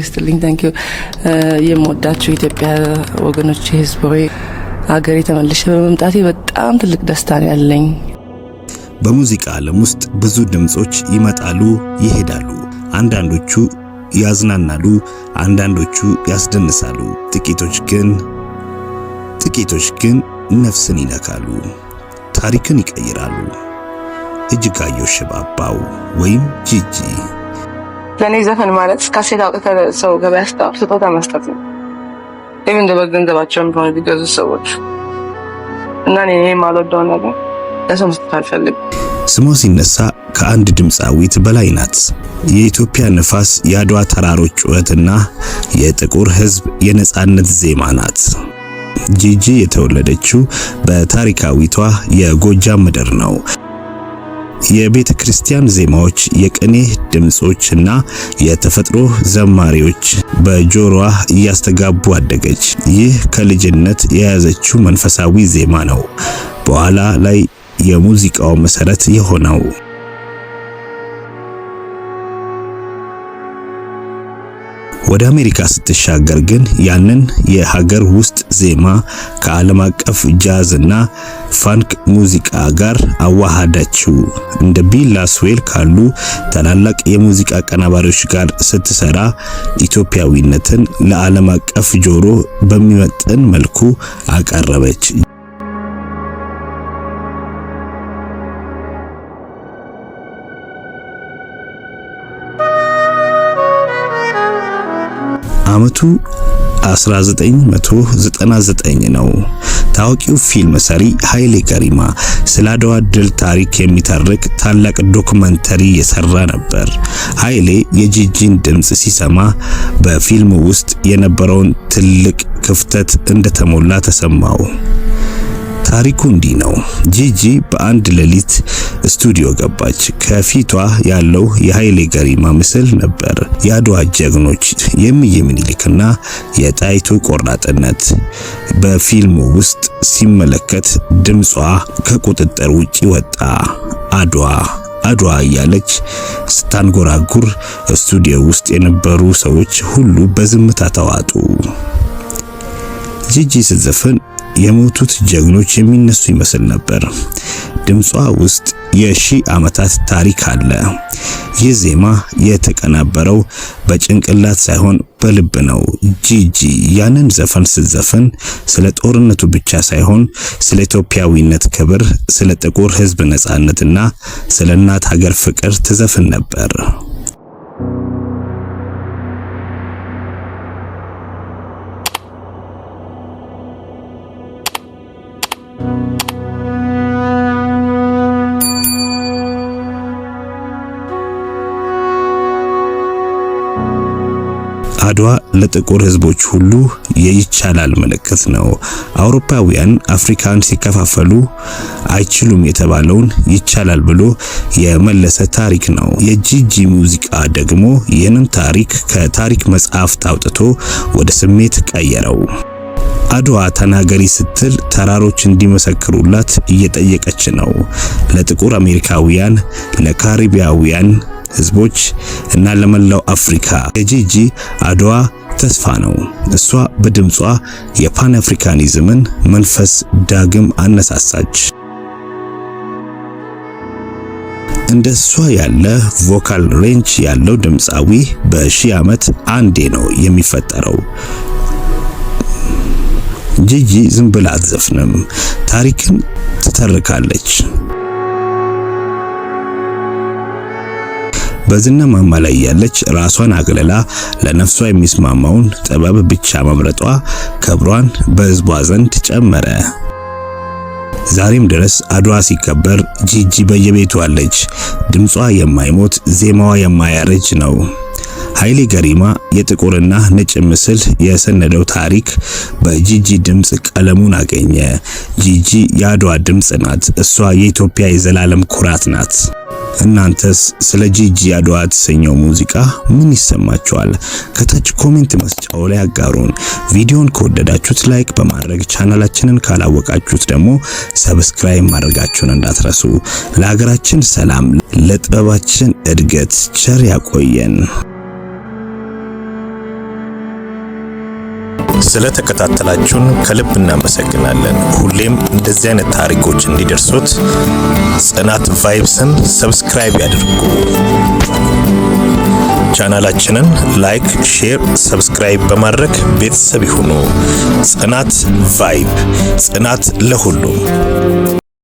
ስትልኝ ታንኪዩ የምወዳችሁ ኢትዮጵያ ወገኖች ህዝብ ሆይ አገሬ ተመልሼ በመምጣቴ በጣም ትልቅ ደስታ ነው ያለኝ። በሙዚቃ ዓለም ውስጥ ብዙ ድምጾች ይመጣሉ ይሄዳሉ። አንዳንዶቹ ያዝናናሉ፣ አንዳንዶቹ ያስደንሳሉ። ጥቂቶች ግን ነፍስን ይነካሉ፣ ታሪክን ይቀይራሉ። እጅጋየሁ ሽባባው ወይም ጂጂ ለኔ ዘፈን ማለት ካሴት አውጥተህ ሰው ገበያ ስጦታ መስጠት ነው። even በገንዘባቸውም ሆነ ቢገዙ ሰዎች እና እኔ የማልወደው ነገር ለሰው መስጠት አልፈልግም። ስሟ ሲነሳ ከአንድ ድምፃዊት በላይ ናት። የኢትዮጵያ ንፋስ፣ የአድዋ ተራሮች ጩኸትና የጥቁር ሕዝብ የነጻነት ዜማ ናት። ጂጂ የተወለደችው በታሪካዊቷ የጎጃም ምድር ነው። የቤተ ክርስቲያን ዜማዎች፣ የቅኔ ድምጾችና የተፈጥሮ ዘማሪዎች በጆሮዋ እያስተጋቡ አደገች። ይህ ከልጅነት የያዘችው መንፈሳዊ ዜማ ነው በኋላ ላይ የሙዚቃው መሰረት የሆነው። ወደ አሜሪካ ስትሻገር ግን ያንን የሀገር ውስጥ ዜማ ከዓለም አቀፍ ጃዝ እና ፋንክ ሙዚቃ ጋር አዋሃዳችው። እንደ ቢል ላስዌል ካሉ ታላላቅ የሙዚቃ አቀናባሪዎች ጋር ስትሰራ ኢትዮጵያዊነትን ለዓለም አቀፍ ጆሮ በሚመጥን መልኩ አቀረበች። ዓመቱ 1999 ነው። ታዋቂው ፊልም ሰሪ ኃይሌ ገሪማ ስለ አድዋ ድል ታሪክ የሚተርክ ታላቅ ዶክመንተሪ የሰራ ነበር። ኃይሌ የጂጂን ድምጽ ሲሰማ በፊልሙ ውስጥ የነበረውን ትልቅ ክፍተት እንደተሞላ ተሰማው። ታሪኩ እንዲህ ነው። ጂጂ በአንድ ሌሊት ስቱዲዮ ገባች። ከፊቷ ያለው የኃይሌ ገሪማ ምስል ነበር። የአድዋ ጀግኖች፣ የእምዬ ምኒልክና የጣይቱ ቆራጥነት በፊልሙ ውስጥ ሲመለከት ድምጿ ከቁጥጥር ውጪ ወጣ። አድዋ እያለች ስታንጎራጉር ስቱዲዮ ውስጥ የነበሩ ሰዎች ሁሉ በዝምታ ተዋጡ። ጂጂ ስትዘፍን የሞቱት ጀግኖች የሚነሱ ይመስል ነበር። ድምጿ ውስጥ የሺህ ዓመታት ታሪክ አለ። ይህ ዜማ የተቀናበረው በጭንቅላት ሳይሆን በልብ ነው። ጂጂ ያንን ዘፈን ስትዘፍን ስለ ጦርነቱ ብቻ ሳይሆን ስለ ኢትዮጵያዊነት ክብር፣ ስለ ጥቁር ሕዝብ ነጻነትና ስለ እናት ሀገር ፍቅር ትዘፍን ነበር። አድዋ ለጥቁር ሕዝቦች ሁሉ የይቻላል ምልክት ነው። አውሮፓውያን አፍሪካን ሲከፋፈሉ አይችሉም የተባለውን ይቻላል ብሎ የመለሰ ታሪክ ነው። የጂጂ ሙዚቃ ደግሞ ይህንን ታሪክ ከታሪክ መጽሐፍት አውጥቶ ወደ ስሜት ቀየረው። አድዋ ተናገሪ ስትል ተራሮች እንዲመሰክሩላት እየጠየቀች ነው። ለጥቁር አሜሪካውያን፣ ለካሪቢያውያን ህዝቦች እና ለመላው አፍሪካ የጂጂ አድዋ ተስፋ ነው። እሷ በድምጿ የፓን አፍሪካኒዝምን መንፈስ ዳግም አነሳሳች። እንደሷ ያለ ቮካል ሬንጅ ያለው ድምፃዊ በሺህ ዓመት አንዴ ነው የሚፈጠረው። ጂጂ ዝም ብላ አትዘፍንም፣ ታሪክን ትተርካለች። በዝና ማማ ላይ ያለች ራሷን አግለላ ለነፍሷ የሚስማማውን ጥበብ ብቻ መምረጧ ክብሯን በህዝቧ ዘንድ ጨመረ። ዛሬም ድረስ አድዋ ሲከበር ጂጂ በየቤቱ አለች። ድምጿ የማይሞት ዜማዋ የማያረጅ ነው። ኃይሌ ገሪማ የጥቁርና ነጭ ምስል የሰነደው ታሪክ በጂጂ ድምጽ ቀለሙን አገኘ። ጂጂ የአድዋ ድምጽ ናት። እሷ የኢትዮጵያ የዘላለም ኩራት ናት። እናንተስ ስለ ጂጂ አድዋ የተሰኘው ሙዚቃ ምን ይሰማችኋል? ከታች ኮሜንት መስጫው ላይ አጋሩን። ቪዲዮን ከወደዳችሁት ላይክ በማድረግ ቻናላችንን ካላወቃችሁት ደግሞ ሰብስክራይብ ማድረጋችሁን እንዳትረሱ። ለሀገራችን ሰላም፣ ለጥበባችን እድገት ቸር ያቆየን። ስለተከታተላችሁን ከልብ እናመሰግናለን። ሁሌም እንደዚህ አይነት ታሪኮች እንዲደርሱት ጽናት ቫይብስን ሰብስክራይብ ያድርጉ። ቻናላችንን ላይክ፣ ሼር፣ ሰብስክራይብ በማድረግ ቤተሰብ ይሁኑ። ጽናት ቫይብ፣ ጽናት ለሁሉ